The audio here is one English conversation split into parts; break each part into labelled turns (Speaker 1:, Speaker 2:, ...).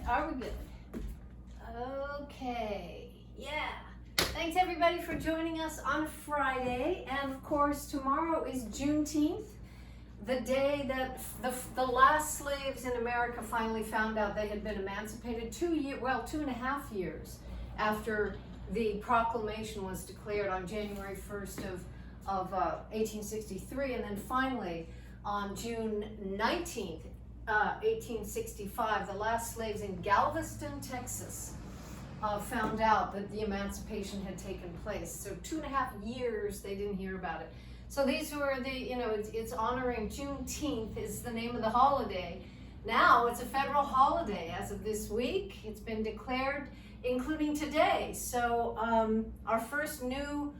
Speaker 1: Are we good? Okay. Yeah. Thanks everybody for joining us on Friday. And of course, tomorrow is Juneteenth, the day that the last slaves in America finally found out they had been emancipated 2.5 years after the proclamation was declared on January 1st of 1863, and then finally on June 19th, 1865, the last slaves in Galveston, Texas, found out that the emancipation had taken place. So 2.5 years they didn't hear about it. So these were it's honoring Juneteenth is the name of the holiday. Now it's a federal holiday as of this week. It's been declared, including today. So our first new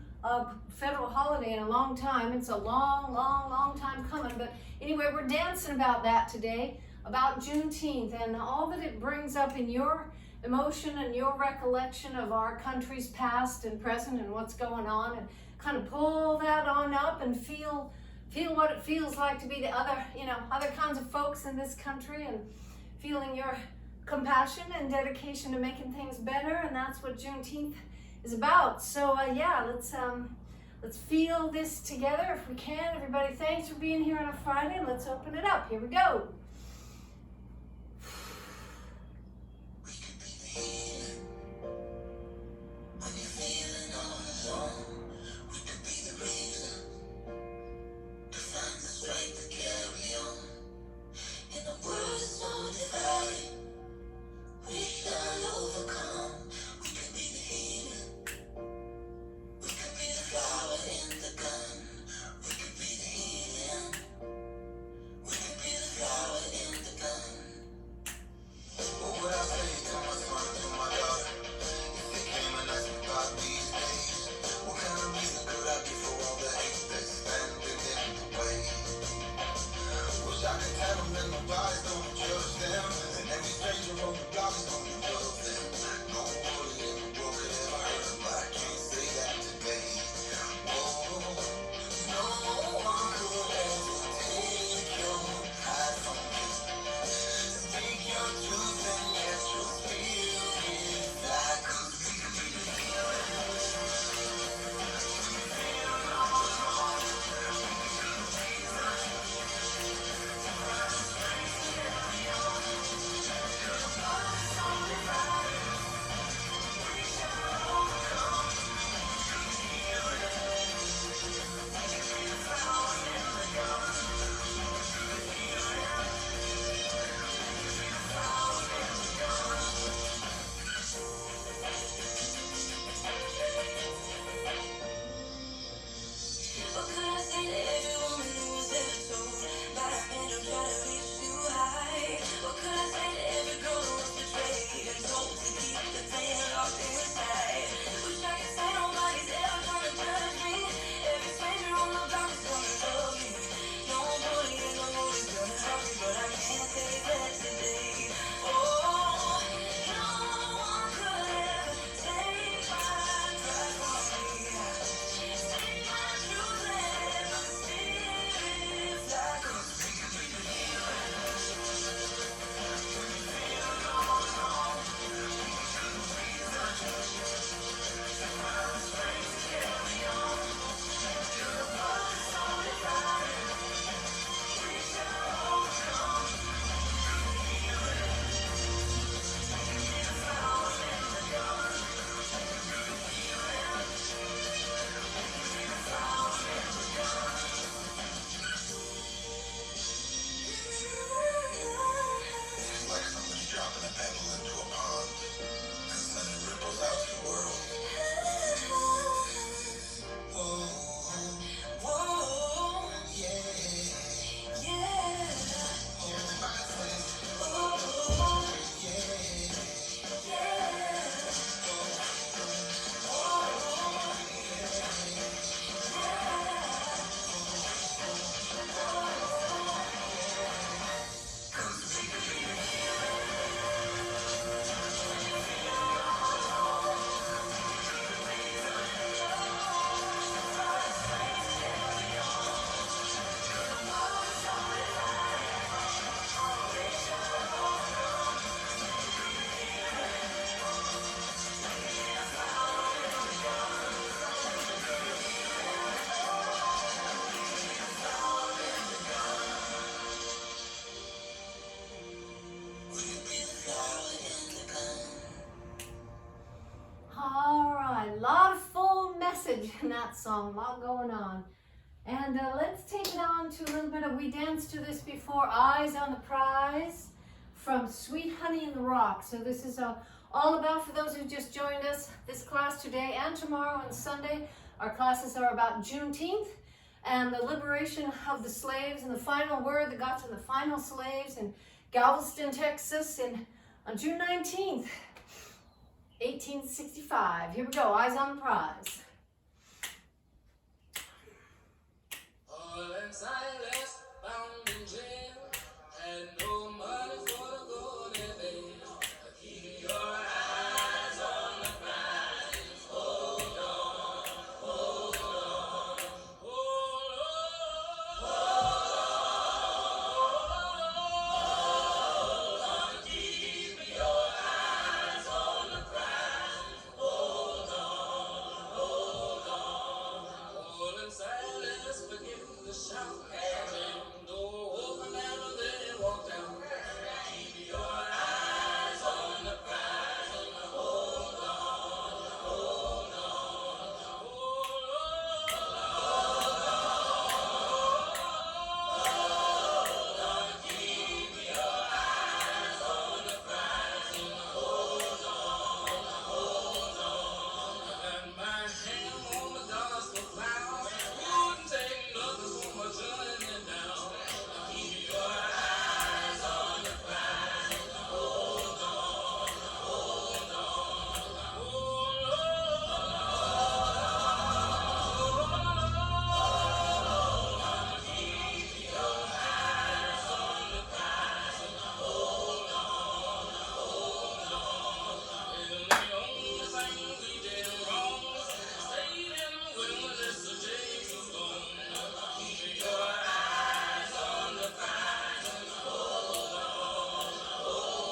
Speaker 1: federal holiday in a long time. It's a long time coming. But anyway, we're dancing about that today, about Juneteenth and all that it brings up in your emotion and your recollection of our country's past and present and what's going on, and kind of pull that on up and feel what it feels like to be the other kinds of folks in this country, and feeling your compassion and dedication to making things better. And that's what Juneteenth is about. So let's feel this together if we can. Everybody, thanks for being here on a Friday. Let's open it up. Here we go. in that song, a lot going on. And let's take it on to a little bit of, we danced to this before, Eyes on the Prize from Sweet Honey in the Rock. So this is all about, for those who just joined us, this class today and tomorrow and Sunday. Our classes are about Juneteenth and the liberation of the slaves and the final word that got to the final slaves in Galveston, Texas on June 19th, 1865. Here we go, Eyes on the Prize.
Speaker 2: Paul and Silas bound in jail, had no money for the golden veil. Keep your eyes on the prize. Hold on, hold on, hold on. Keep your eyes on the prize. Hold on, hold on. Paul and Silas begin to shout, and door open and they walked out. Keep your eyes on the prize. Hold on, hold on, hold on. Keep your eyes on the prize. Hold on, hold on. And my hand on the gospel plow wouldn't take nothing for my journey down. Keep your eyes on the prize. Hold on, hold on, hold on. Keep your eyes on the prize. Hold on, hold on. And the only thing we did wrong stayed in the wilderness the day you gone. Keep your eyes on the prize. Hold on, hold on, hold on.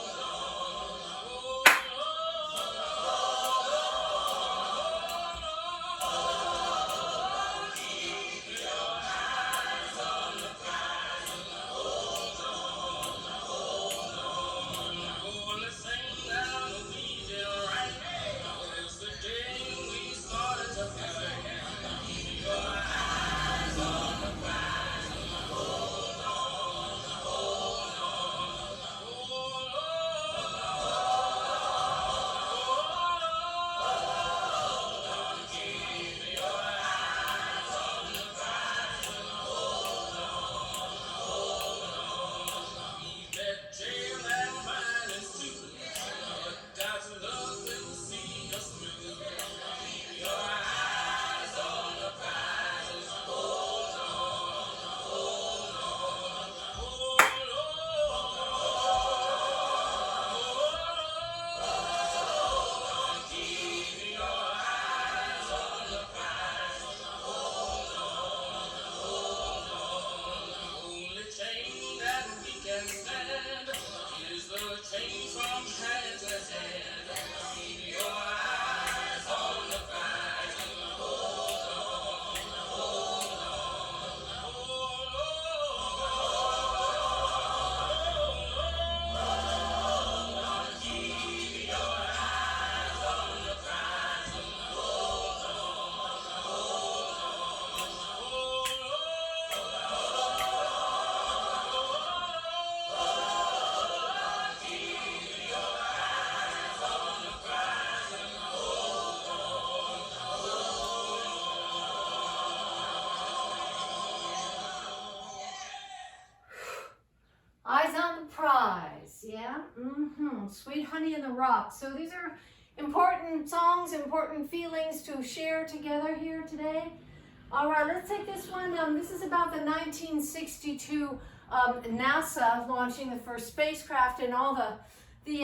Speaker 2: Keep your eyes on the prize. Hold on, hold on. The only thing that we did right is the day we started to fight. Keep your eyes on the prize. Hold on, hold on, hold on. Keep your eyes on the prize. Hold on, hold on. Leave that jail and violence too. But God's love will see us through. Keep your eyes on the prize. Hold on, hold on, hold on. Keep your eyes on the prize. Hold on, hold on. Only chain that we can stand is the chain from hand to hand. Keep your eyes on the prize. Hold on, hold on, hold on. Keep your eyes on the prize. Hold on, hold on, keep your eyes on the prize. Hold
Speaker 1: Eyes on the Prize, yeah? Sweet Honey in the Rock. So these are important songs, important feelings to share together here today. All right, let's take this one. This is about the 1962 NASA launching the first spacecraft, and all the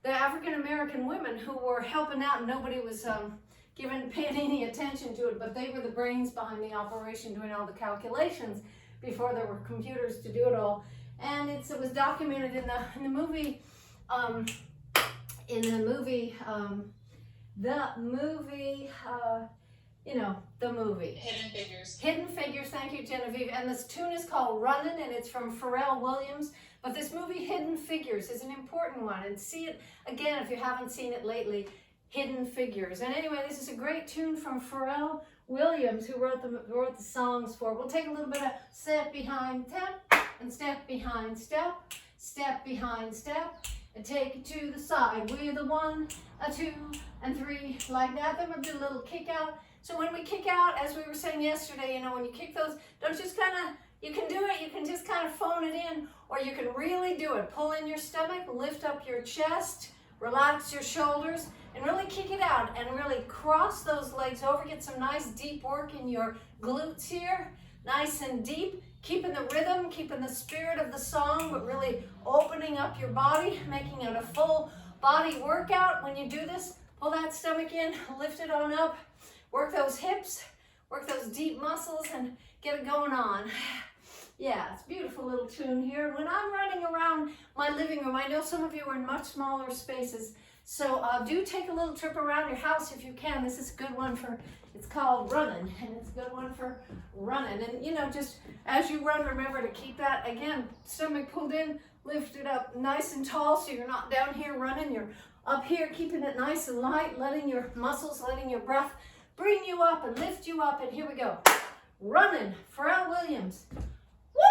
Speaker 1: African-American women who were helping out, and nobody was paying any attention to it, but they were the brains behind the operation, doing all the calculations before there were computers to do it all. And it was documented in the movie, the movie.
Speaker 3: Hidden Figures.
Speaker 1: Hidden Figures, thank you, Genevieve. And this tune is called Runnin', and it's from Pharrell Williams. But this movie, Hidden Figures, is an important one. And see it again if you haven't seen it lately, Hidden Figures. And anyway, this is a great tune from Pharrell Williams, who wrote the songs for. We'll take a little bit of step behind step, and step behind step, step behind step, and take it to the side with a 1, a 2, and 3, like that. Then we'll do a little kick out. So when we kick out, as we were saying yesterday, you know, when you kick those, don't just kind of, you can do it, you can just kind of phone it in, or you can really do it. Pull in your stomach, lift up your chest, relax your shoulders, and really kick it out, and really cross those legs over. Get some nice deep work in your glutes here, nice and deep, keeping the rhythm, keeping the spirit of the song, but really opening up your body, making it a full body workout. When you do this, pull that stomach in, lift it on up, work those hips, work those deep muscles, and get it going on. Yeah, it's a beautiful little tune here. When I'm running around my living room, I know some of you are in much smaller spaces, so do take a little trip around your house if you can. This is a good one for, it's called running, and it's a good one for running. And you know, just as you run, remember to keep that, again, stomach pulled in, lift it up nice and tall, so you're not down here running, you're up here, keeping it nice and light, letting your muscles, letting your breath bring you up and lift you up. And here we go. Running, Pharrell Williams. Woo!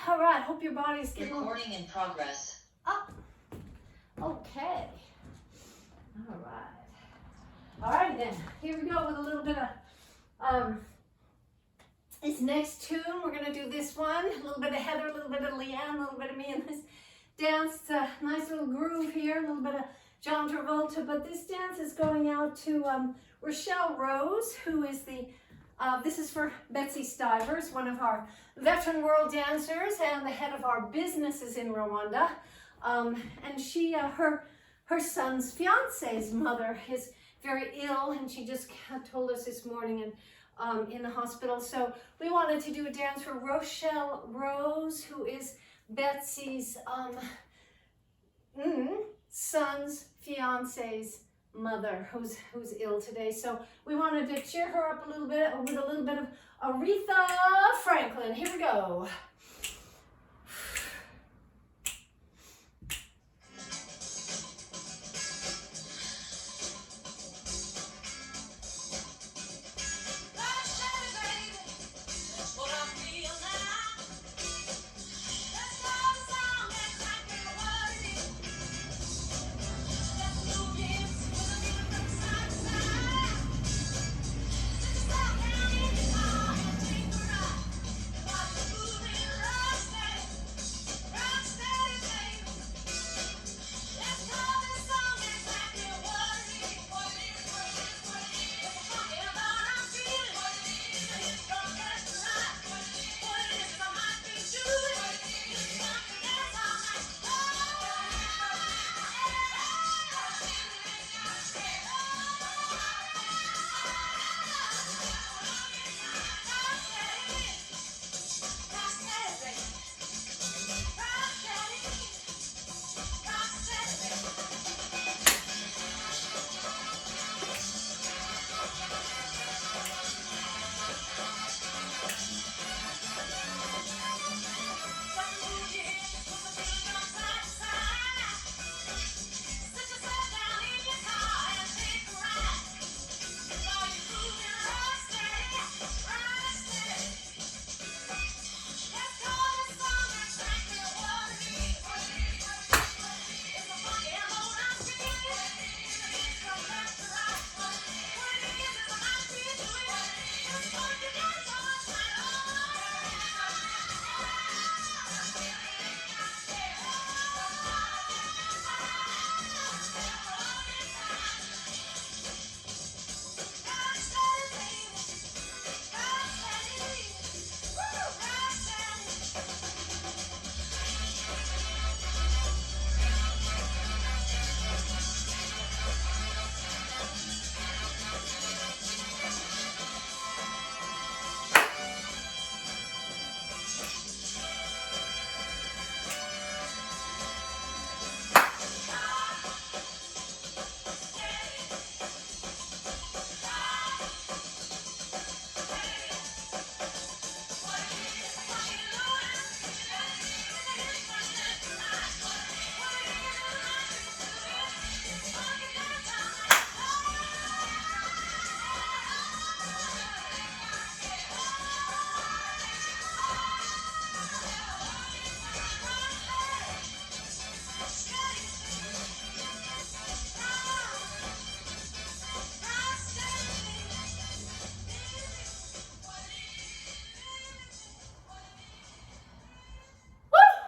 Speaker 1: All right. Hope your body's getting
Speaker 3: Recording in progress.
Speaker 1: up. right then, here we go with a little bit of this next tune. We're gonna do this one, a little bit of Heather, a little bit of Leanne, a little bit of me in this dance. It's a nice little groove here, a little bit of John Travolta, but this dance is going out to Rochelle Rose, who is this is for Betsy Stivers, one of our veteran world dancers and the head of our businesses in Rwanda. And she, her son's fiance's mother is very ill, and she just told us this morning in the hospital. So we wanted to do a dance for Rochelle Rose, who is Betsy's son's fiance's mother, who's ill today. So we wanted to cheer her up a little bit with a little bit of Aretha Franklin. Here we go.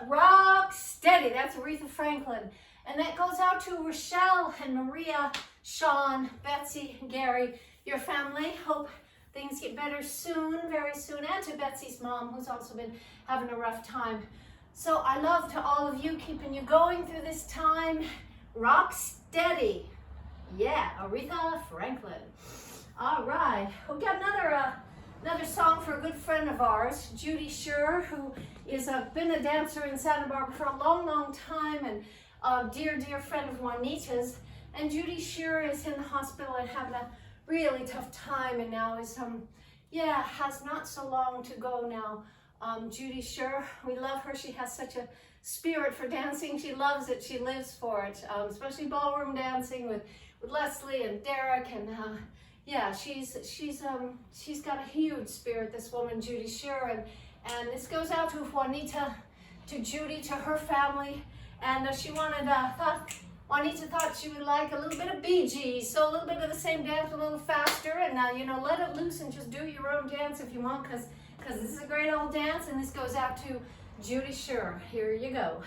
Speaker 1: Rock steady. That's Aretha Franklin. And that goes out to Rochelle and Maria, Sean, Betsy, Gary, your family. Hope things get better soon, very soon. And to Betsy's mom, who's also been having a rough time. So I love to all of you, keeping you going through this time. Rock steady. Yeah, Aretha Franklin. All right. We got another song for a good friend of ours, Judy Scher, who is been a dancer in Santa Barbara for a long, long time, and a dear friend of Juanita's. And Judy Scher is in the hospital and having a really tough time, and now is has not so long to go now. Judy Scher, we love her. She has such a spirit for dancing. She loves it. She lives for it, especially ballroom dancing with Leslie and Derek, and she's got a huge spirit, this woman, Judy Scher, and this goes out to Juanita, to Judy, to her family, and she wanted Juanita thought she would like a little bit of Bee Gees, so a little bit of the same dance, a little faster, and you know, let it loose and just do your own dance if you want, because this is a great old dance, and this goes out to Judy Sure. Here you go.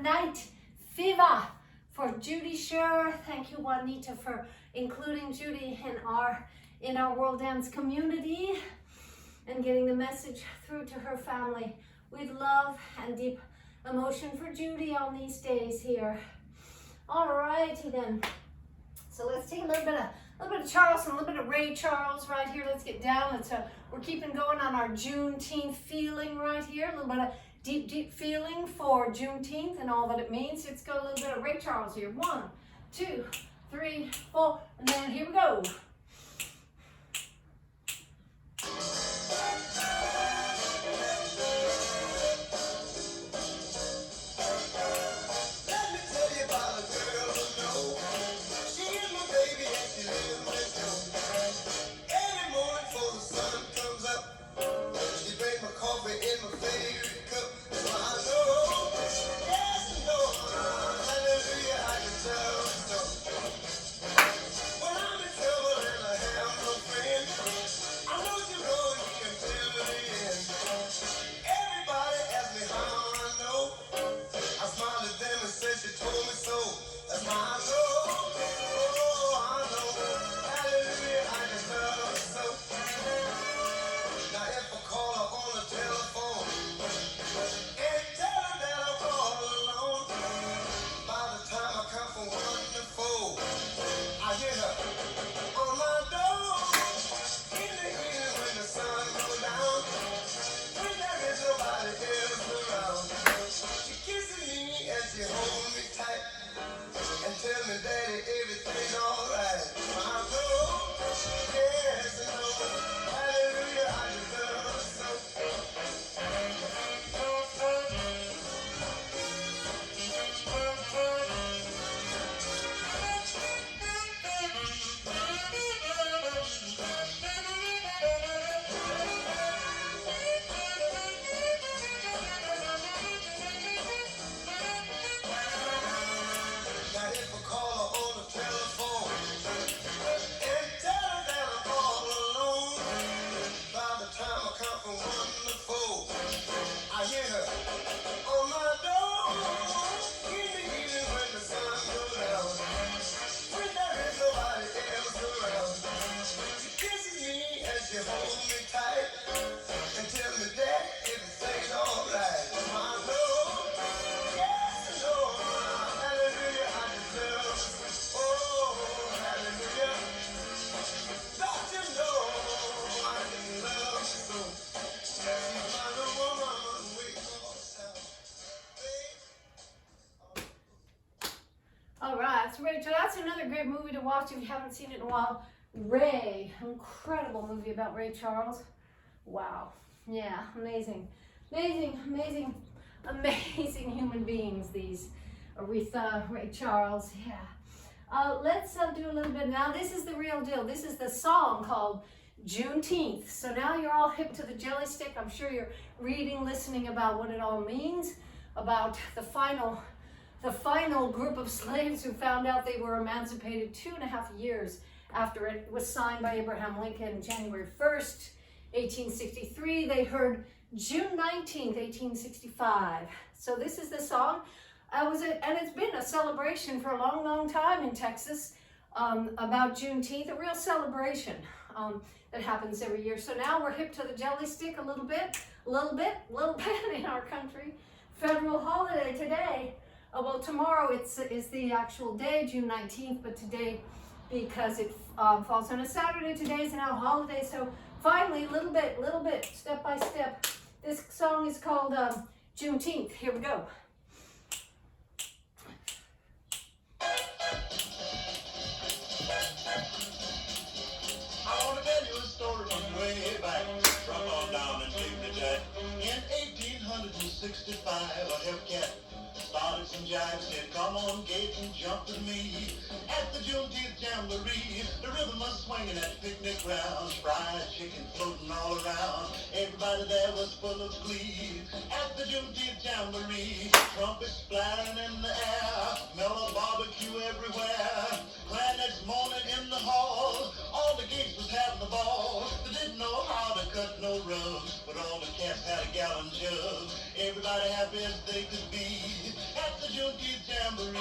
Speaker 1: Night Fever for Judy Sure. Thank you, Juanita, for including Judy in our World Dance community and getting the message through to her family with love and deep emotion for Judy on these days here. All righty then. So let's take a little bit of Charles and a little bit of Ray Charles right here. Let's get down. We're keeping going on our Juneteenth feeling right here. A little bit of deep feeling for Juneteenth and all that it means. Let's go a little bit of Ray Charles here. 1, 2, 3, 4, and then here we go. another great movie to watch if you haven't seen it in a while. Ray, incredible movie about Ray Charles. Wow. Yeah, amazing. Amazing, amazing, amazing human beings, these Aretha, Ray Charles, yeah. Let's do a little bit now. This is the real deal. This is the song called Juneteenth. So now you're all hip to the jelly stick. I'm sure you're reading, listening about what it all means, about the final group of slaves who found out they were emancipated 2.5 years after it was signed by Abraham Lincoln, January 1st, 1863. They heard June 19th, 1865. So this is the song. And it's been a celebration for a long, long time in Texas about Juneteenth, a real celebration that happens every year. So now we're hip to the jelly stick a little bit in our country. Federal holiday today. Well, tomorrow is the actual day, June 19th, but today, because it falls on a Saturday, today is now a holiday. So finally, little bit, step by step. This song is called Juneteenth. Here we go.
Speaker 2: I want to tell you a story from way back, from on down in Dignity Jack. In 1865, a Hellcat started some jives, said, come on, Gage, and jump with me. At the Juneteenth Jamboree, the rhythm was swinging at the picnic grounds, fried chicken floating all around. Everybody there was full of glee. At the Juneteenth Jamboree, trumpets flying in the air, mellow barbecue everywhere. Glad next morning in the hall, all the gigs was having the ball. They didn't know how to cut no rugs, but all the cats had a gallon jug. Everybody happy as they could be at the Juneteenth Jamboree.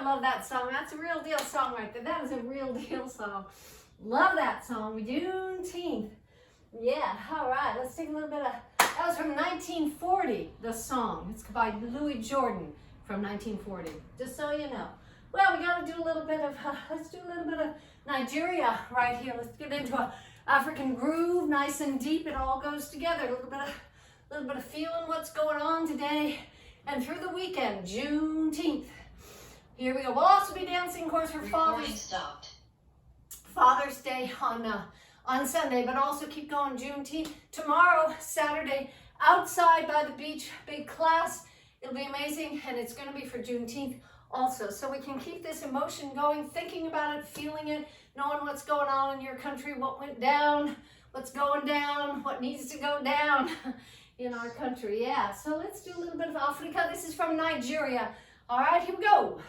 Speaker 1: Love that song. That's a real deal song right there. That is a real deal song. Love that song. Juneteenth. Yeah, all right. Let's take a little bit of, that was from 1940, the song. It's by Louis Jordan from 1940, just so you know. Well, we got to do a little bit of, let's do a little bit of Nigeria right here. Let's get into a African groove, nice and deep. It all goes together. A little bit of feeling what's going on today and through the weekend, Juneteenth. Here we go. We'll also be dancing, of course, for Father's Day on Sunday, but also keep going Juneteenth. Tomorrow, Saturday, outside by the beach, big class. It'll be amazing, and it's going to be for Juneteenth also. So we can keep this emotion going, thinking about it, feeling it, knowing what's going on in your country, what went down, what's going down, what needs to go down in our country. Yeah, so let's do a little bit of Africa. This is from Nigeria. All right, here we go.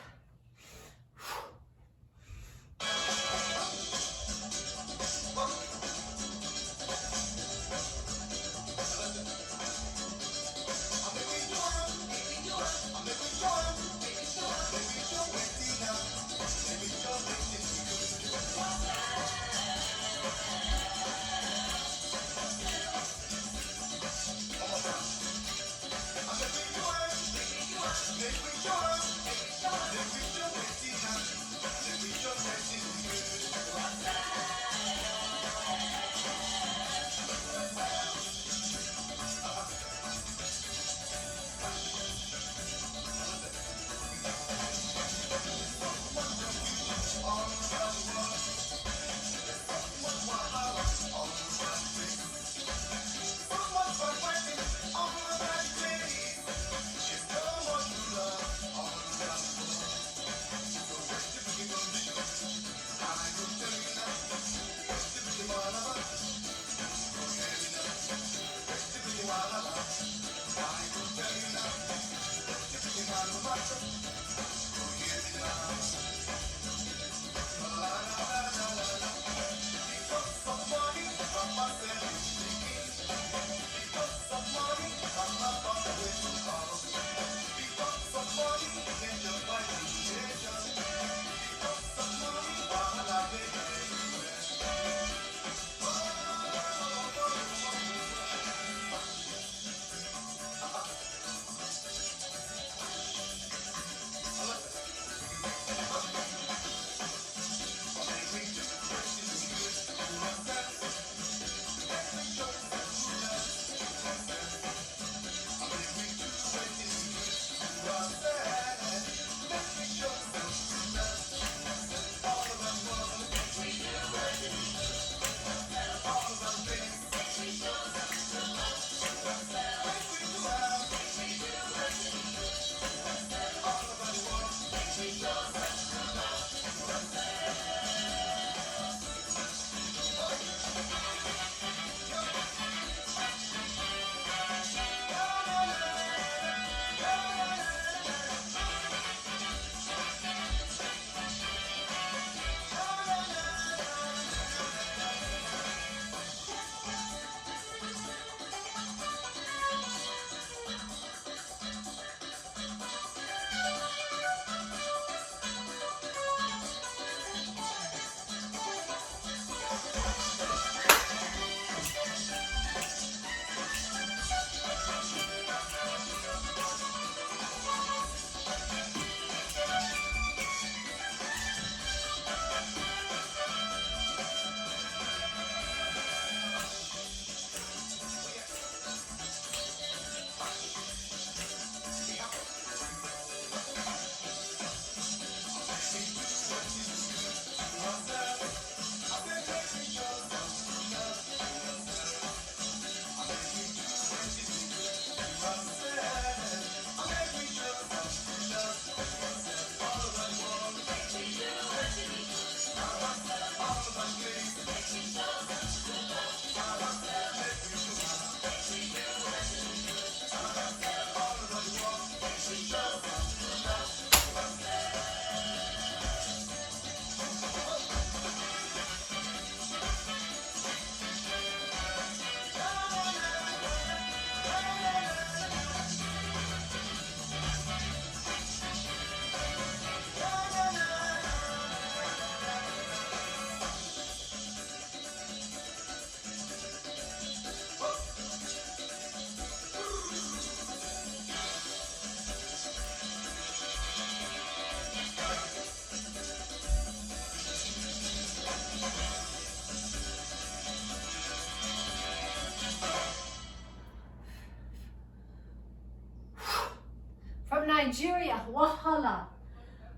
Speaker 1: Nigeria, Wahala.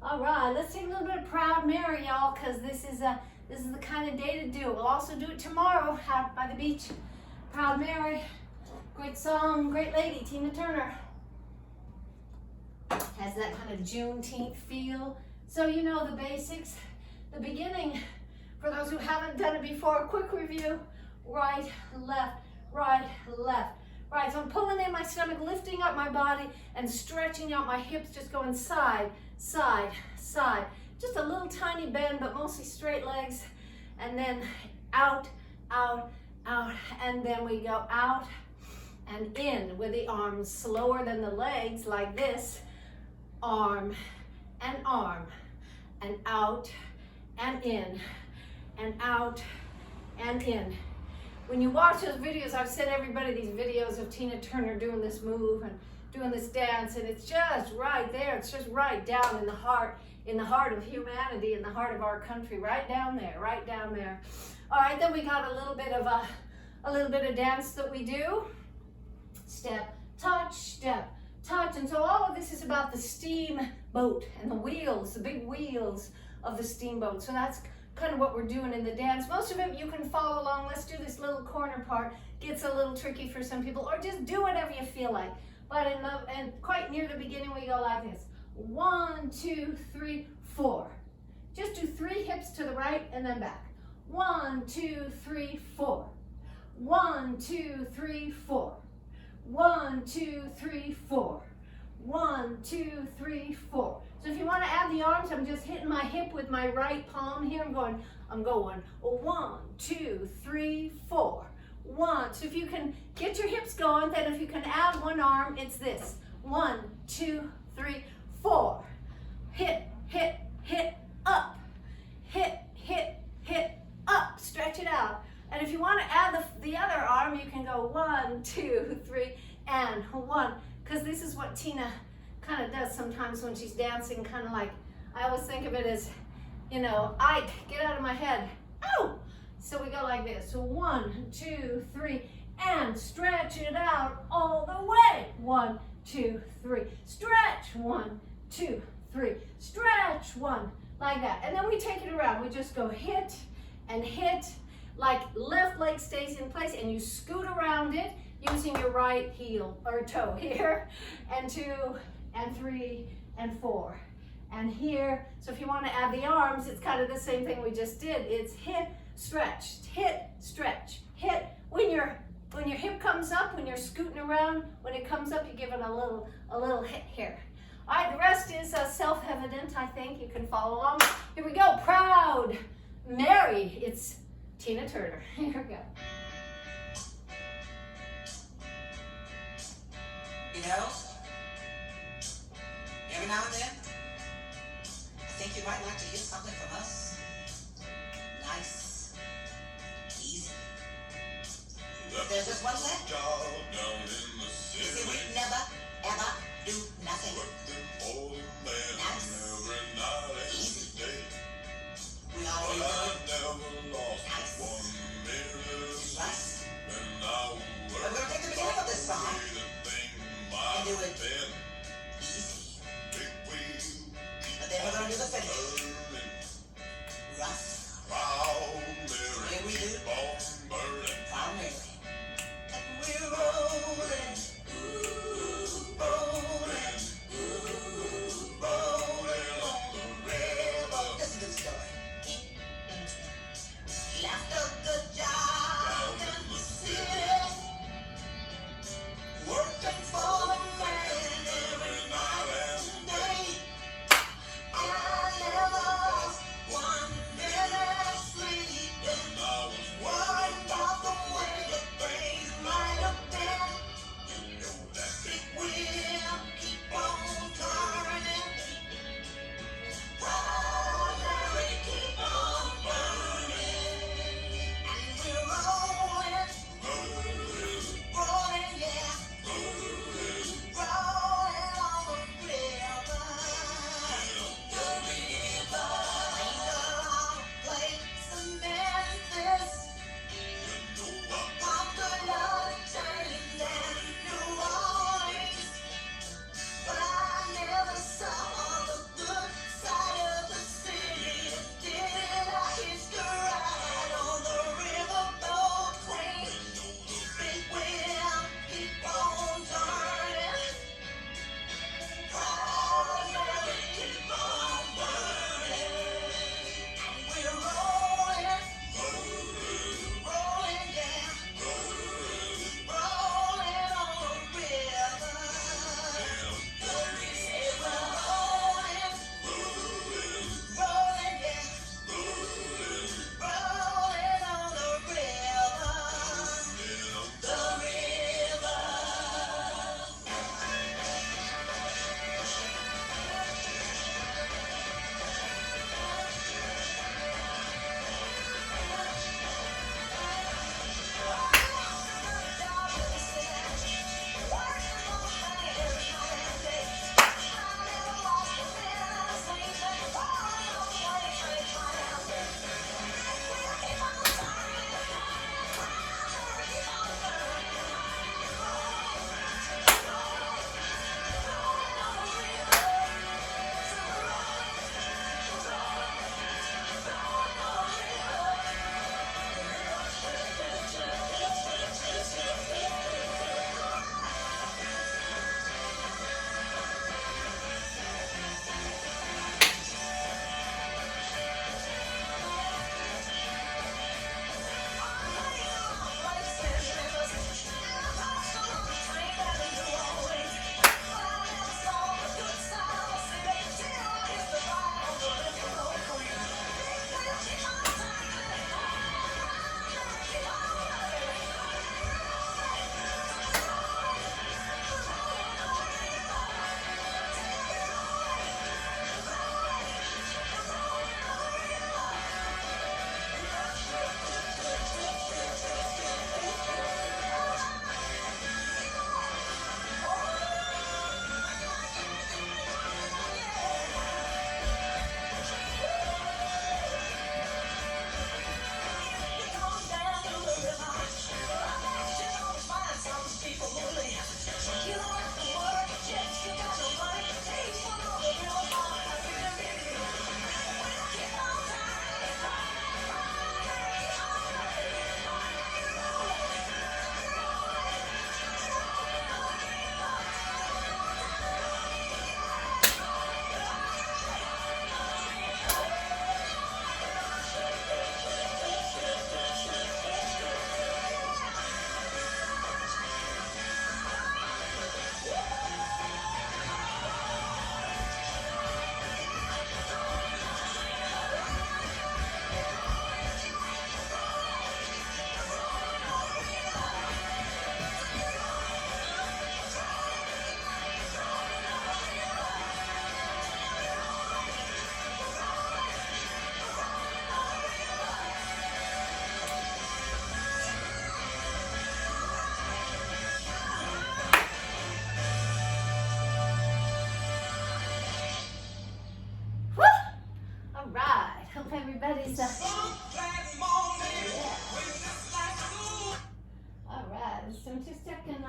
Speaker 1: All right, let's take a little bit of Proud Mary, y'all, because this is the kind of day to do it. We'll also do it tomorrow out by the beach. Proud Mary, great song, great lady, Tina Turner. Has that kind of Juneteenth feel. So you know the basics. The beginning, for those who haven't done it before, a quick review. Right, left, right, left. Right, so I'm pulling in my stomach, lifting up my body, and stretching out my hips, just going side, side, side. Just a little tiny bend, but mostly straight legs. And then out, out, out. And then we go out and in with the arms slower than the legs, like this. Arm, and out, and in, and out, and in. When you watch those videos, I've sent everybody these videos of Tina Turner doing this move and doing this dance, and it's just right there. It's just right down in the heart of humanity, in the heart of our country, right down there, right down there. All right, then we got a little bit of dance that we do. Step, touch, step, touch. And so all of this is about the steamboat and the wheels, the big wheels of the steamboat. So that's kind of what we're doing in the dance. Most of it you can follow along. Let's do this little corner part. Gets a little tricky for some people, or just do whatever you feel like. But and quite near the beginning, we go like this. 1, 2, 3, 4. Just do 3 hips to the right and then back. 1, 2, 3, 4. 1, 2, 3, 4. 1, 2, 3, 4. 1, 2, 3, 4. So if you want to add the arms, I'm just hitting my hip with my right palm here. I'm going 1, 2, 3, 4. 1. So if you can get your hips going, then if you can add one arm, it's this. 1, 2, 3, 4. Hit, hit, hit, up. Hit, hit, hit, up. Stretch it out. And if you want to add the other arm, you can go 1, 2, 3, and 1. Because this is what Tina kind of does sometimes when she's dancing, kind of like, I always think of it as, you know, Ike, get out of my head. Ow! So we go like this. So 1, 2, 3, and stretch it out all the way. 1, 2, 3. Stretch. 1, 2, 3. Stretch. 1. Like that. And then we take it around. We just go hit and hit. Like left leg stays in place and you scoot around it using your right heel or toe here, and 2 and 3 and 4 and here. So if you want to add the arms, it's kind of the same thing we just did. It's hit, stretch, hit, stretch, hit. When your hip comes up, when you're scooting around, when it comes up, you give it a little hit here. All right, the rest is self-evident, I think. You can follow along. Here we go. Proud Mary. It's Tina Turner. Here we go.
Speaker 3: You know, every now and then, I think you might like to hear something from us. Nice, easy. There's just one thing. You see, we never, ever do nothing. Nice, easy. We always do nice. Right? We're going to take the beginning of this song and do it easy. But then we're going to do the finish.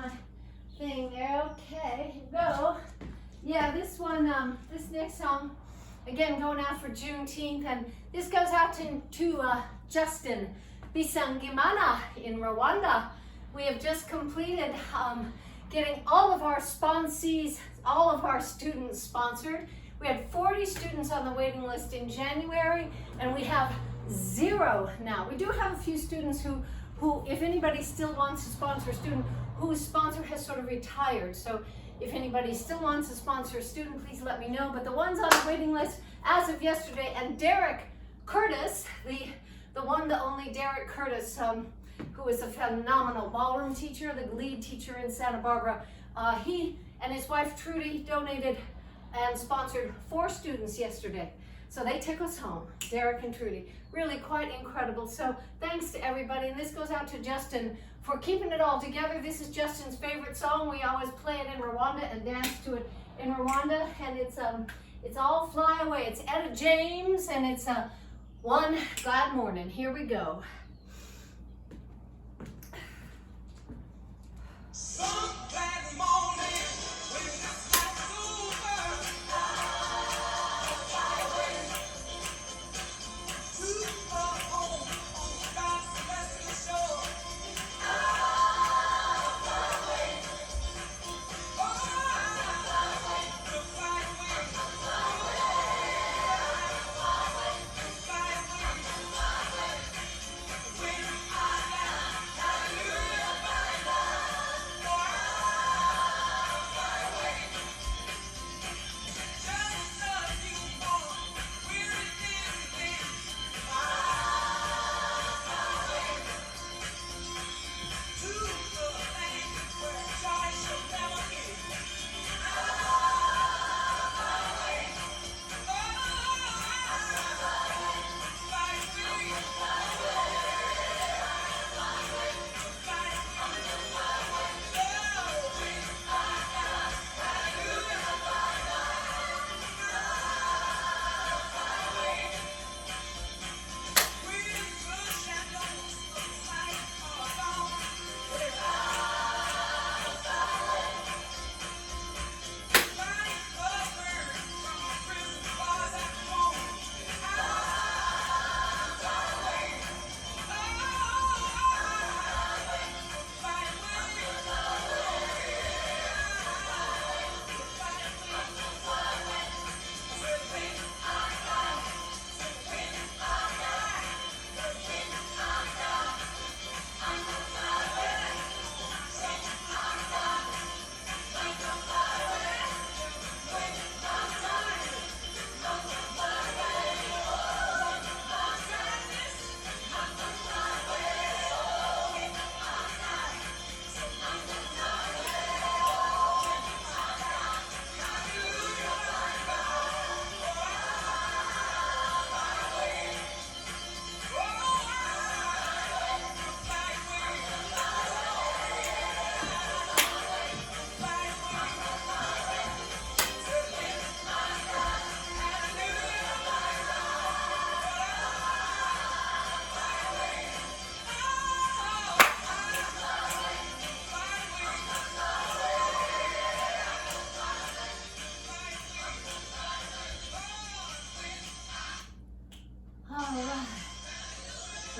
Speaker 1: my thing there. Okay, go. Yeah, this one, this next song, again, going out for Juneteenth, and this goes out to Justin Bisangimana in Rwanda. We have just completed getting all of our sponsees, all of our students sponsored. We had 40 students on the waiting list in January, and we have 0 now. We do have a few students who if anybody still wants to sponsor a student, whose sponsor has sort of retired. So if anybody still wants to sponsor a student, please let me know. But the ones on the waiting list as of yesterday, and Derek Curtis, the one, the only Derek Curtis, who is a phenomenal ballroom teacher, the lead teacher in Santa Barbara, he and his wife Trudy donated and sponsored 4 students yesterday. So they took us home, Derek and Trudy. Really quite incredible. So thanks to everybody. And this goes out to Justin for keeping it all together. This is Justin's favorite song. We always play it in Rwanda and dance to it in Rwanda. And it's all Fly Away. It's Etta James, and it's One Glad Morning. Here we go.
Speaker 2: Some glad morning when the night's over. To our home on God's blessed shore.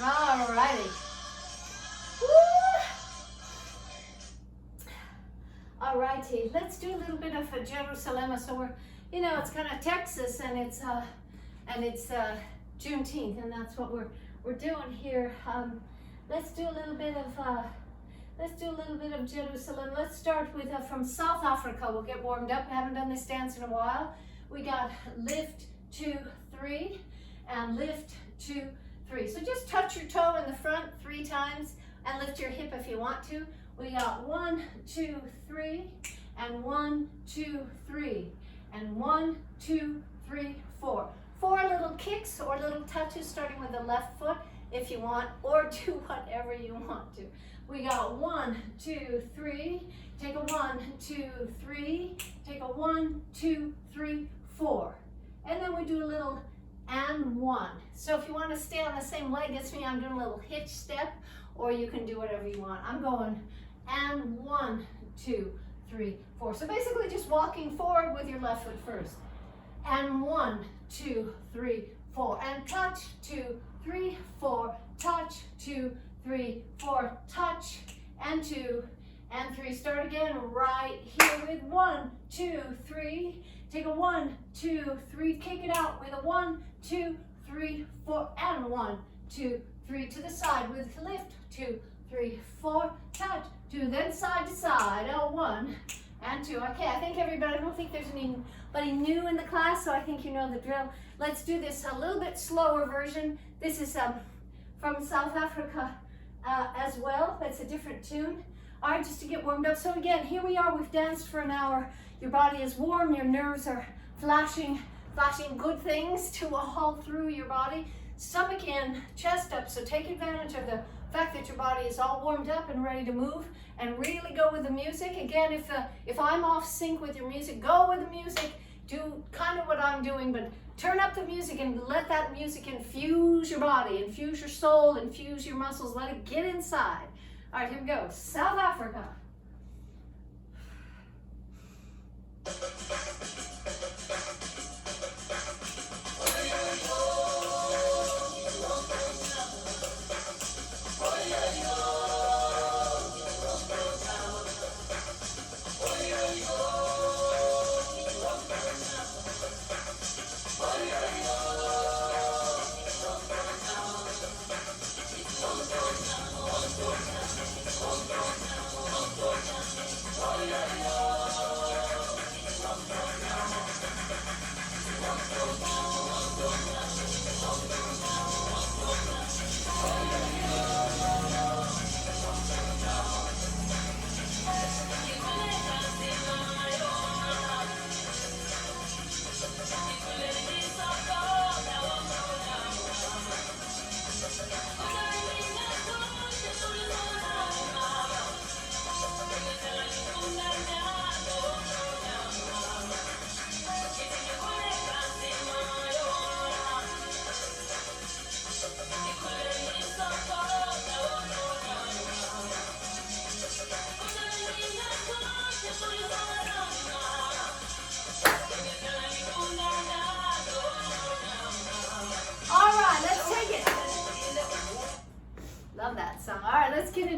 Speaker 1: Alrighty. Alrighty, let's do a little bit of a Jerusalem. So we're, it's kind of Texas, and it's Juneteenth, and that's what we're doing here. Let's do a little bit of Jerusalem. Let's start with from South Africa. We'll get warmed up. We haven't done this dance in a while. We got lift 2, 3, and lift 2, 3. So just touch your toe in the front 3 times and lift your hip if you want to. We got 1, 2, 3, and 1, 2, 3, and 1, 2, 3, 4. 4 little kicks or little touches starting with the left foot if you want, or do whatever you want to. We got 1, 2, 3, take a 1, 2, 3, take a 1, 2, 3, 4. And then we do a little and 1. So if you want to stay on the same leg as me, I'm doing a little hitch step, or you can do whatever you want. I'm going and 1, 2, 3, 4. So basically just walking forward with your left foot first. And 1, 2, 3, 4. And touch, 2, 3, 4. Touch, 2, 3, 4. Touch, and 2, and 3. Start again right here with 1, 2, 3. Take a 1, 2, 3. Kick it out with a 1, 2, 3, 4. And 1, 2, 3. To the side with lift. 2, 3, 4. Touch, 2. Then side to side. 1 and 2. Okay, I think everybody, I don't think there's anybody new in the class, so I think you know the drill. Let's do this a little bit slower version. This is from South Africa as well. That's a different tune. All right, just to get warmed up. So again, here we are. We've danced for an hour. Your body is warm. Your nerves are flashing good things to all through your body. Stomach in, chest up. So take advantage of the fact that your body is all warmed up and ready to move, and really go with the music. Again, if I'm off sync with your music, go with the music. Do kind of what I'm doing, but turn up the music and let that music infuse your body, infuse your soul, infuse your muscles. Let it get inside. All right, here we go. South Africa.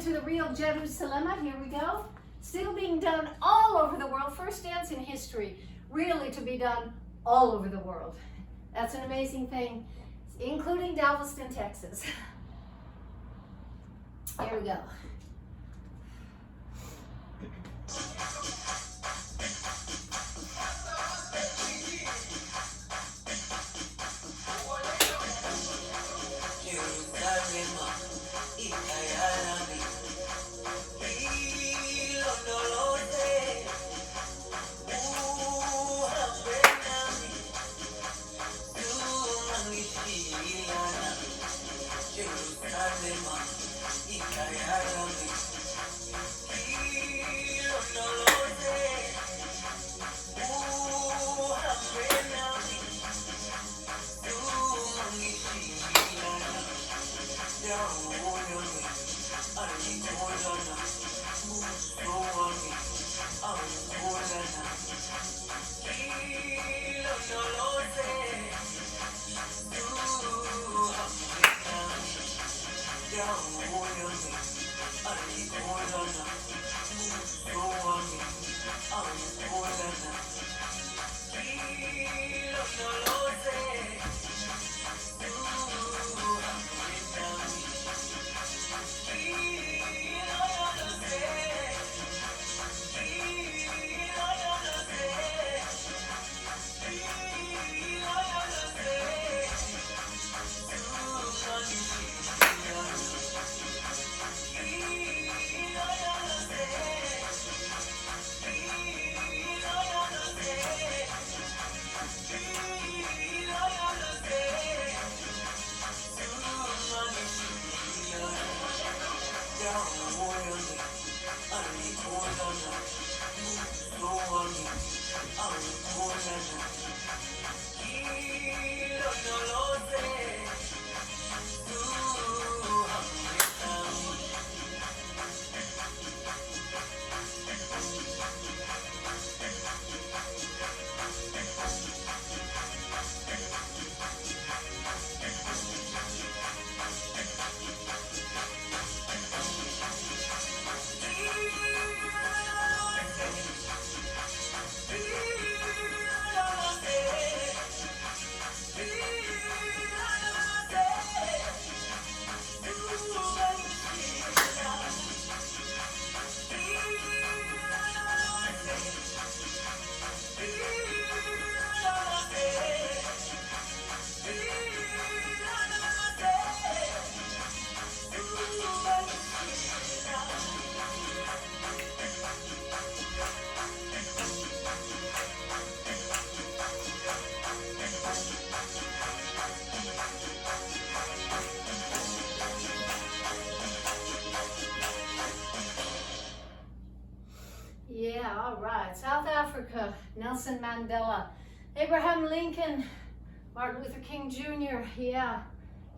Speaker 1: To the real Jerusalem. Here we go. Still being done all over the world. First dance in history, really to be done all over the world. That's an amazing thing, including Galveston, Texas. Here we go. right, South Africa, Nelson Mandela, Abraham Lincoln, Martin Luther King Jr., yeah,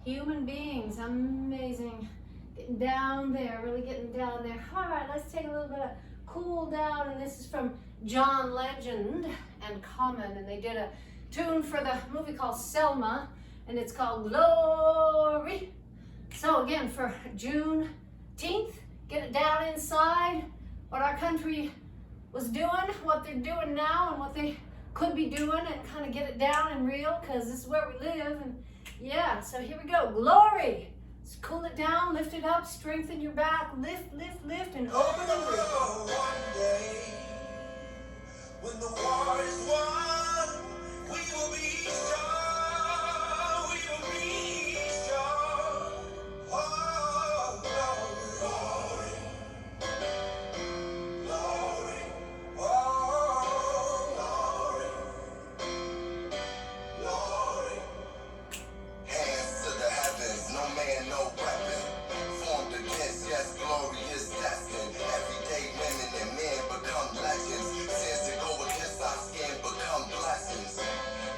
Speaker 1: human beings, amazing. Getting down there, really getting down there. All right, let's take a little bit of cool down, and this is from John Legend and Common, and they did a tune for the movie called Selma, and it's called Glory. So again, for Juneteenth, get it down inside, what our country was doing, what they're doing now, and what they could be doing, and kind of get it down and real, because this is where we live. And yeah, so here we go. Glory. Just cool it down, lift it up, strengthen your back, lift, lift, lift, and open and breathe.
Speaker 2: One day, when the war is won, we will be strong. We will be strong. Oh, glory, glory, oh, glory, glory. Hands to the heavens, no man, no weapon formed against. Yes, glory is destined. Everyday women and men become legends. Sins that go against our skin become blessings.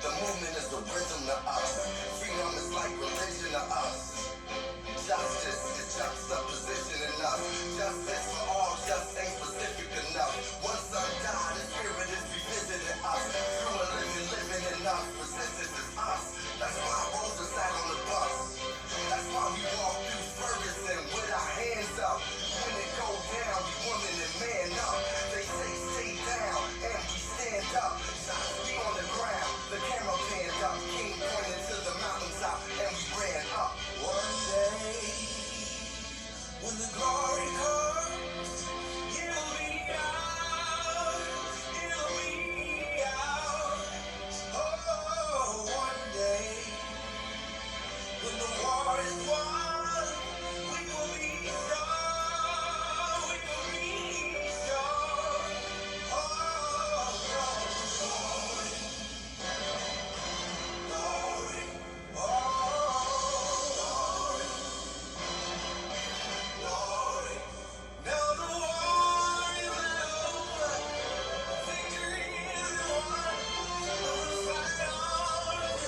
Speaker 2: The movement is the rhythm to us. Freedom is like religion to us. Justice is juxtaposition in us. Justice for all, just ain't specific enough. One son died, the spirit is revisiting us. Through a living enough. Resistance is us. That's why Rosa sat on the bus. That's why we walk through Ferguson with our hands up. When it go down, we woman and man up. They say stay down, and we stand up. Shots be on the ground, the camera panned up. King pointed to the mountaintop, and we ran up. One day, when the glory comes, it'll be out. It'll be out. Oh, one day, when the war is won, we will be strong. We will be strong. Oh, glory, glory, oh, glory. Now the war is over. Victory is won. The fight on is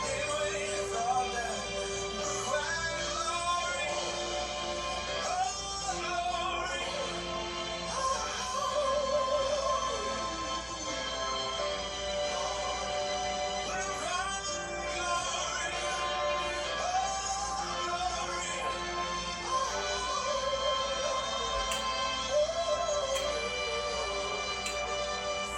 Speaker 2: it when it's all done. Cry glory, oh glory, we'll cry glory,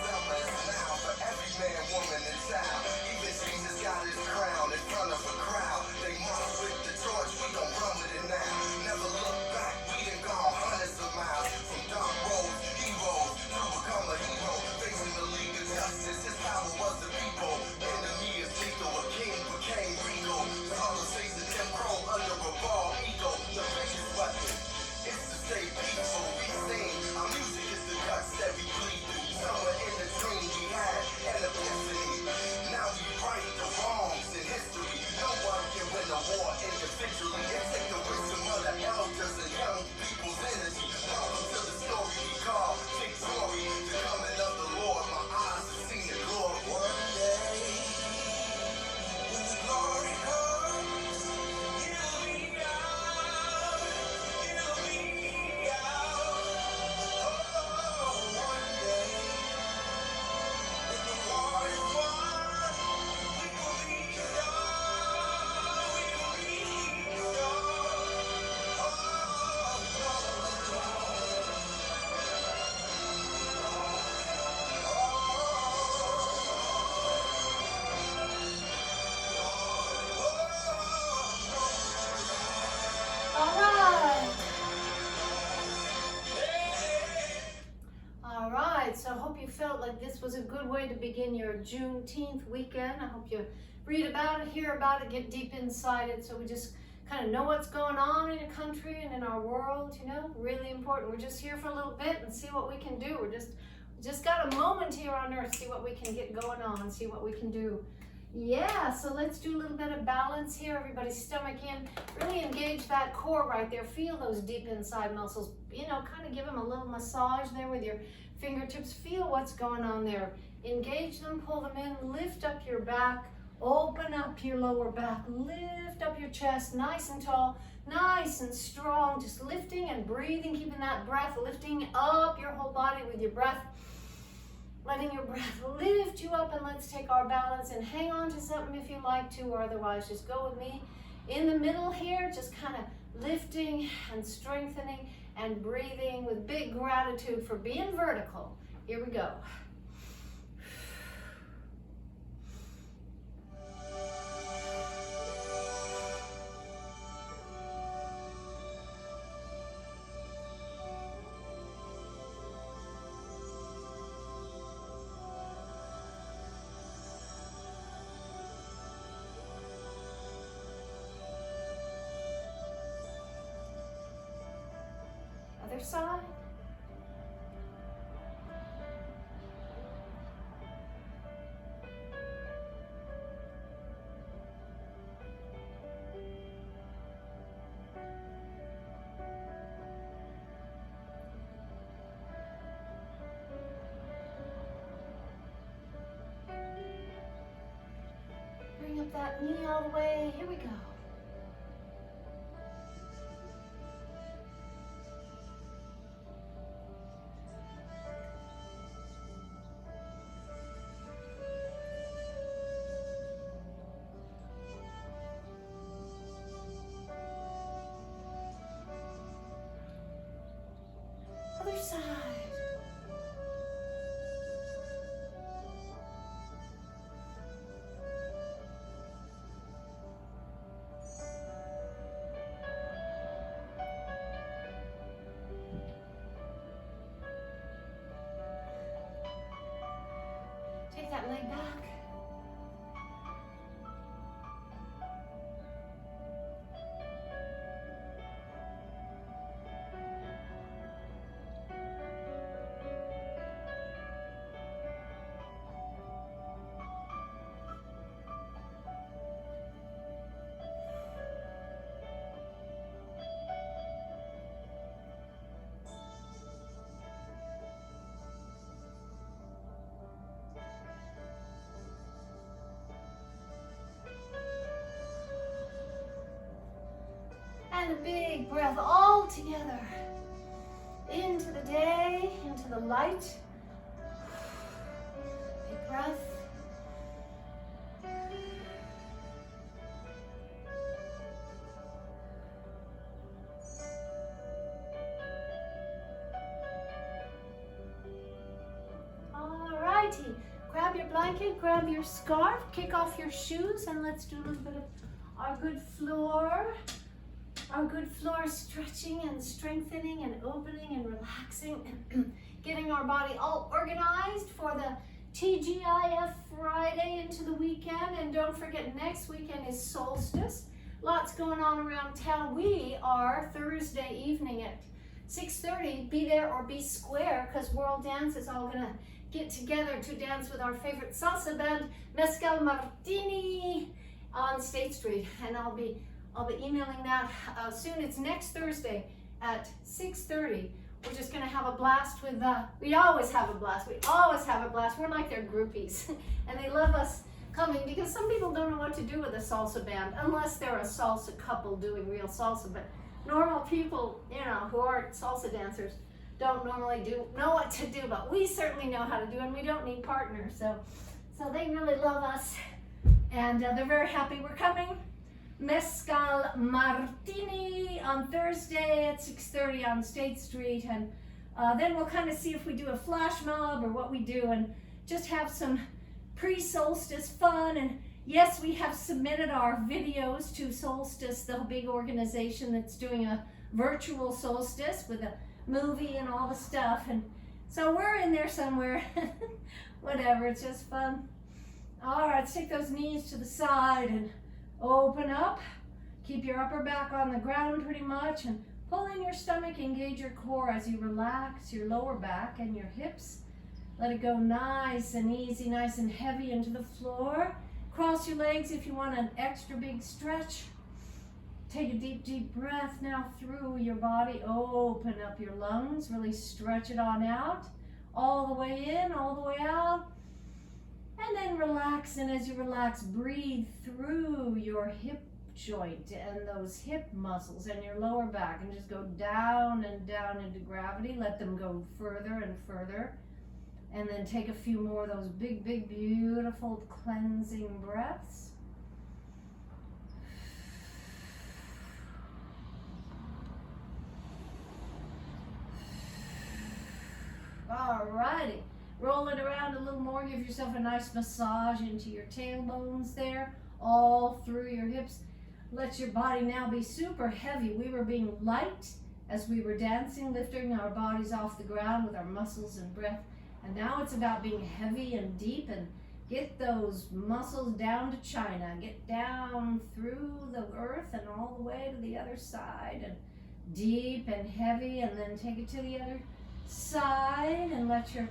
Speaker 2: Selma is now for every man, woman, and child. Even Jesus got his crown in front of a crowd. They march with the torch, we gon' run with it now. Never look back, we done gone hundreds of miles. From dark roads, heroes, to become a hero. Facing the League of Justice, his power was the people. Enemy is lethal, a king became regal. The other face of Jim Crow under a bald eagle. The richest weapon is to stay peaceful. We sing, our music is the guts that we bleed through. Somewhere in the dream we had an epiphany. Now we right the wrongs in history. No one can win a war individually. It take the wisdom of the elders and young people's energy. Welcome to the story we call victory. The coming of the Lord, my eyes have seen the glory. One day, when the glory comes, it'll be out. It'll be out. Oh, one day, when the war is won, we will be strong. We will be strong.
Speaker 1: All right. All right, so I hope you felt like this was a good way to begin your Juneteenth weekend. I hope you read about it, hear about it, get deep inside it, so we just kind of know what's going on in the country and in our world, you know, really important. We're just here for a little bit and see what we can do. We just got a moment here on earth, see what we can get going on, see what we can do. Yeah, so let's do a little bit of balance here. Everybody's stomach in. Really engage that core right there. Feel those deep inside muscles. You know, kind of give them a little massage there with your fingertips. Feel what's going on there. Engage them, pull them in, lift up your back, open up your lower back, lift up your chest, nice and tall, nice and strong. Just lifting and breathing, keeping that breath, lifting up your whole body with your breath. Letting your breath lift you up, and let's take our balance and hang on to something if you like to, or otherwise just go with me in the middle here, just kind of lifting and strengthening and breathing with big gratitude for being vertical. Here we go. Other side. Bring up that knee all the way. Here we go. Other side. Take that leg back. And a big breath all together. Into the day, into the light. Big breath. Alrighty. Grab your blanket, grab your scarf, kick off your shoes, and let's do a little bit of our good floor. Our good floor stretching and strengthening and opening and relaxing, getting our body all organized for the TGIF Friday into the weekend. And don't forget, next weekend is solstice. Lots going on around town. We are Thursday evening at 6:30. Be there or be square, because World Dance is all gonna get together to dance with our favorite salsa band, Mezcal Martini, on State Street. And I'll be emailing that soon. It's next Thursday at 6:30. We're just gonna have a blast with, we always have a blast. We always have a blast. We're like their groupies. And they love us coming, because some people don't know what to do with a salsa band, unless they're a salsa couple doing real salsa. But normal people, you know, who aren't salsa dancers, don't normally know what to do, but we certainly know how to do, and we don't need partners. So they really love us, and they're very happy we're coming. Mezcal Martini on Thursday at 6:30 on State Street, and then we'll kind of see if we do a flash mob or what we do, and just have some pre-solstice fun. And yes, we have submitted our videos to Solstice, the big organization that's doing a virtual solstice with a movie and all the stuff, and so we're in there somewhere. Whatever, it's just fun. All right, let's take those knees to the side and open up. Keep your upper back on the ground pretty much, and pull in your stomach, engage your core as you relax your lower back and your hips. Let it go nice and easy, nice and heavy into the floor. Cross your legs if you want an extra big stretch. Take a deep, deep breath now through your body. Open up your lungs. Really stretch it on out. All the way in, all the way out. And then relax. And as you relax, breathe through your hip joint and those hip muscles and your lower back. And just go down and down into gravity. Let them go further and further. And then take a few more of those big, big, beautiful cleansing breaths. Alrighty, roll it around a little more, give yourself a nice massage into your tailbones there, all through your hips. Let your body now be super heavy. We were being light as we were dancing, lifting our bodies off the ground with our muscles and breath. And now it's about being heavy and deep, and get those muscles down to China. Get down through the earth and all the way to the other side, and deep and heavy, and then take it to the other side and let your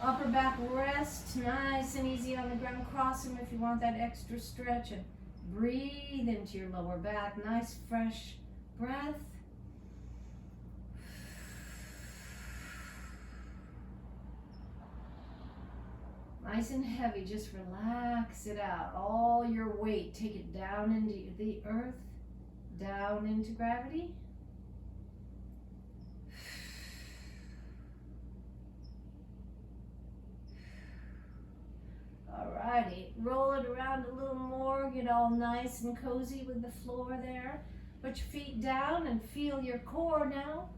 Speaker 1: upper back rest nice and easy on the ground. Cross them if you want that extra stretch, and breathe into your lower back. Nice fresh breath. Nice and heavy, just relax it out. All your weight, take it down into the earth, down into gravity. Alrighty, roll it around a little more, get all nice and cozy with the floor there. Put your feet down and feel your core now.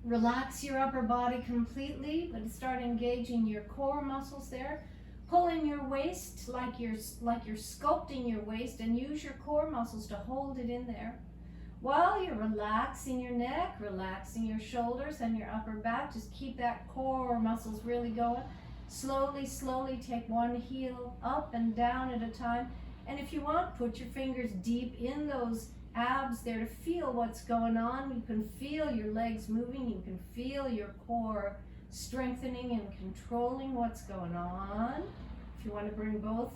Speaker 1: Relax your upper body completely, but start engaging your core muscles there. Pull in your waist like you're sculpting your waist, and use your core muscles to hold it in there. While you're relaxing your neck, relaxing your shoulders and your upper back, just keep that core muscles really going. Slowly, slowly take one heel up and down at a time. And if you want, put your fingers deep in those abs there to feel what's going on. You can feel your legs moving. You can feel your core strengthening and controlling what's going on. If you want to bring both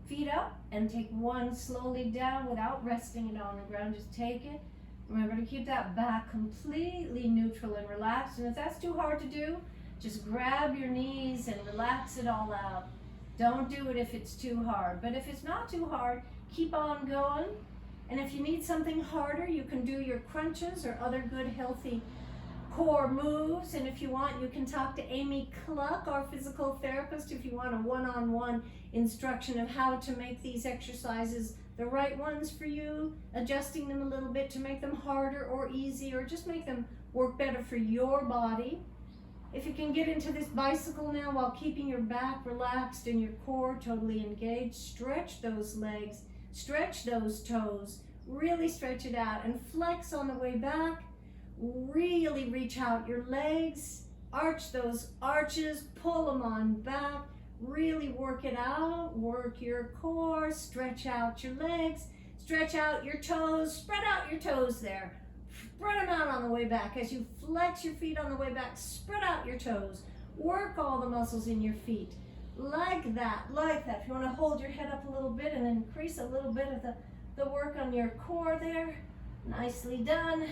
Speaker 1: feet up and take one slowly down without resting it on the ground, just take it. Remember to keep that back completely neutral and relaxed. And if that's too hard to do, just grab your knees and relax it all out. Don't do it if it's too hard. But if it's not too hard, keep on going. And if you need something harder, you can do your crunches or other good healthy core moves. And if you want, you can talk to Amy Cluck, our physical therapist, if you want a one-on-one instruction of how to make these exercises the right ones for you, adjusting them a little bit to make them harder or easy, or just make them work better for your body. If you can get into this bicycle now while keeping your back relaxed and your core totally engaged, stretch those legs, stretch those toes, really stretch it out, and flex on the way back. Really reach out your legs, arch those arches, pull them on back, really work it out, work your core, stretch out your legs, stretch out your toes, spread out your toes there. Spread them out on the way back. As you flex your feet on the way back, spread out your toes. Work all the muscles in your feet. Like that, like that. If you want to hold your head up a little bit and increase a little bit of the work on your core there, nicely done.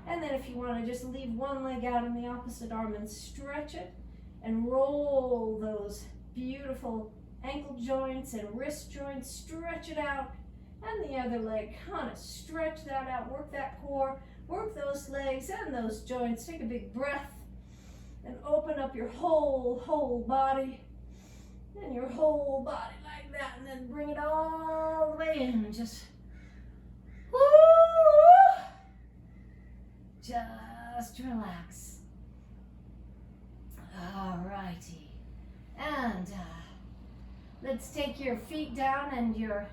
Speaker 1: And then if you want to just leave one leg out in the opposite arm and stretch it, and roll those beautiful ankle joints and wrist joints, stretch it out. And the other leg, kind of stretch that out, work that core, work those legs and those joints. Take a big breath and open up your whole body. And your whole body like that, and then bring it all the way in and just, woo, just relax. Alrighty. And let's take your feet down and your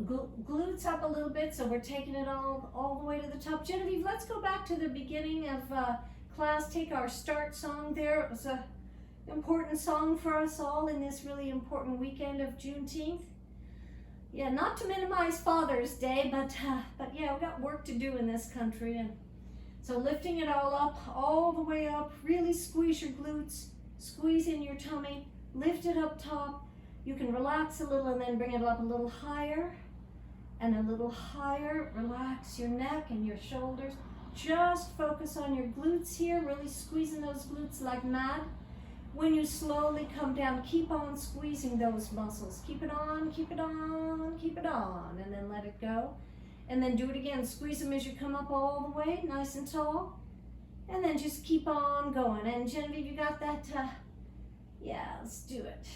Speaker 1: glutes up a little bit, so we're taking it all the way to the top. Genevieve, let's go back to the beginning of class. Take our start song there. It was an important song for us all in this really important weekend of Juneteenth. Yeah, not to minimize Father's Day, but yeah, we've got work to do in this country. And so lifting it all up, all the way up, really squeeze your glutes, squeeze in your tummy, lift it up top. You can relax a little and then bring it up a little higher and a little higher. Relax your neck and your shoulders. Just focus on your glutes here, really squeezing those glutes like mad. When you slowly come down, keep on squeezing those muscles. Keep it on, keep it on, keep it on, and then let it go. And then do it again. Squeeze them as you come up all the way, nice and tall. And then just keep on going. And Genevieve, you got that? Yeah, let's do it.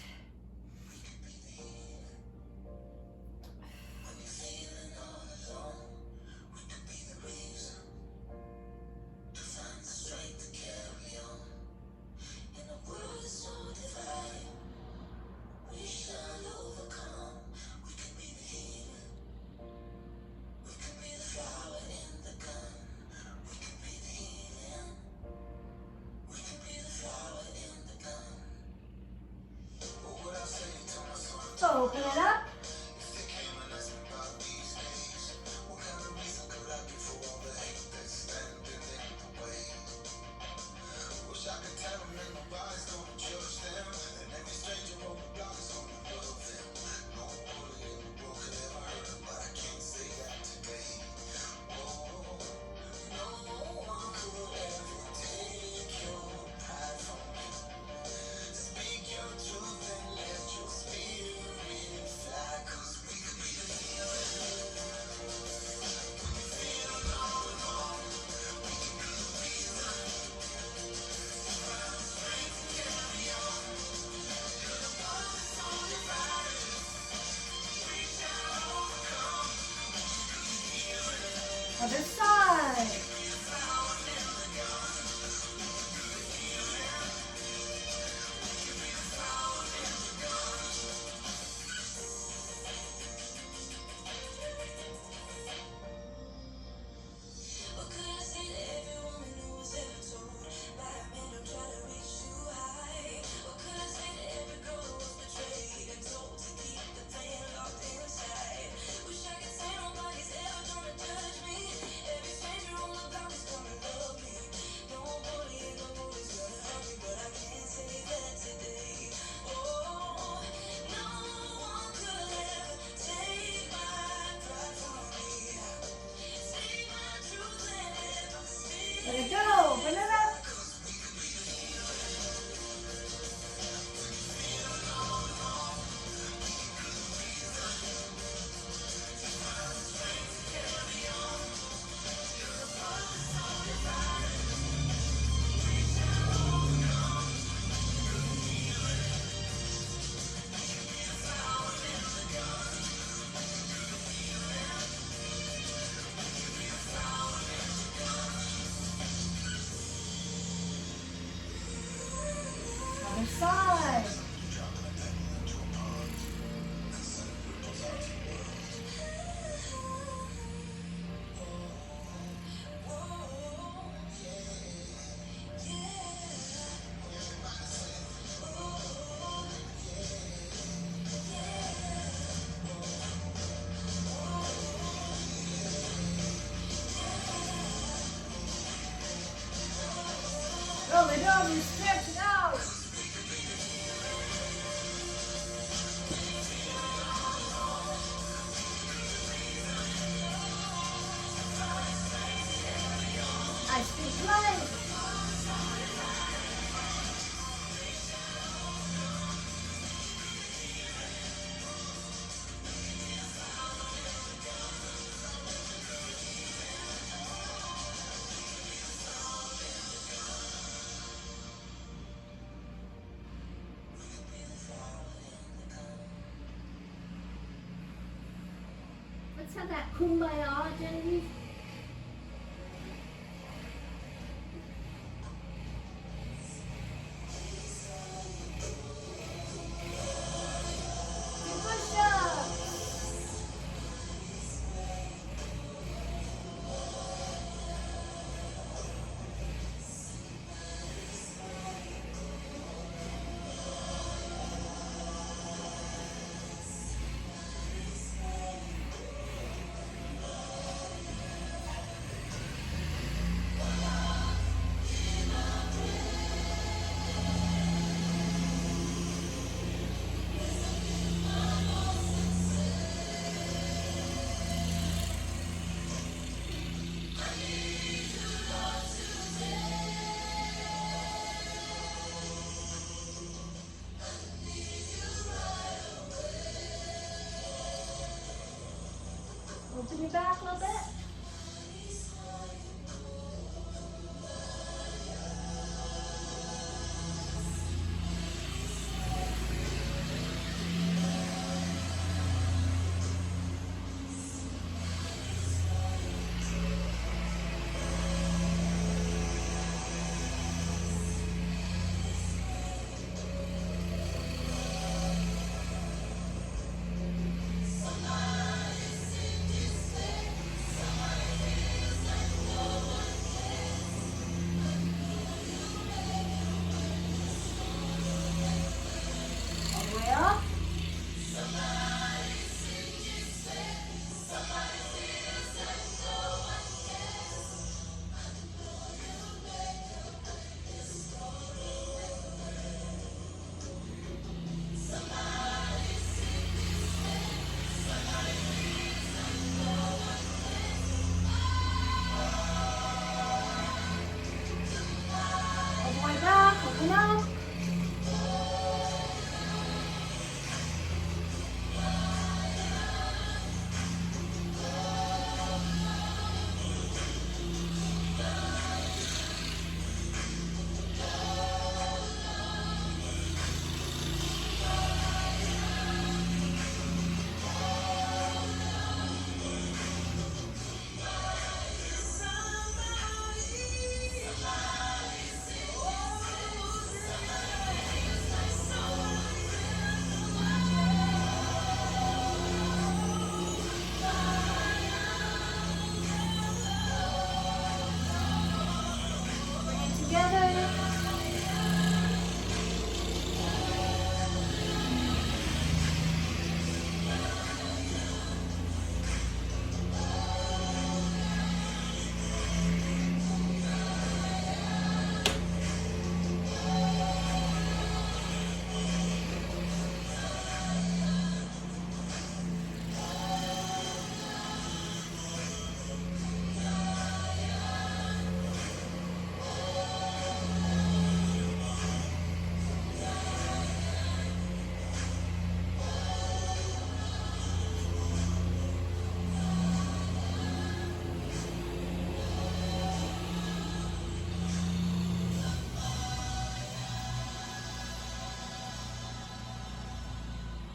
Speaker 1: Open it up. Other side. Let it go. Open it up. Other side. Roll it over, stretch it out. I speak life. Let's have that kumbaya, Genevieve.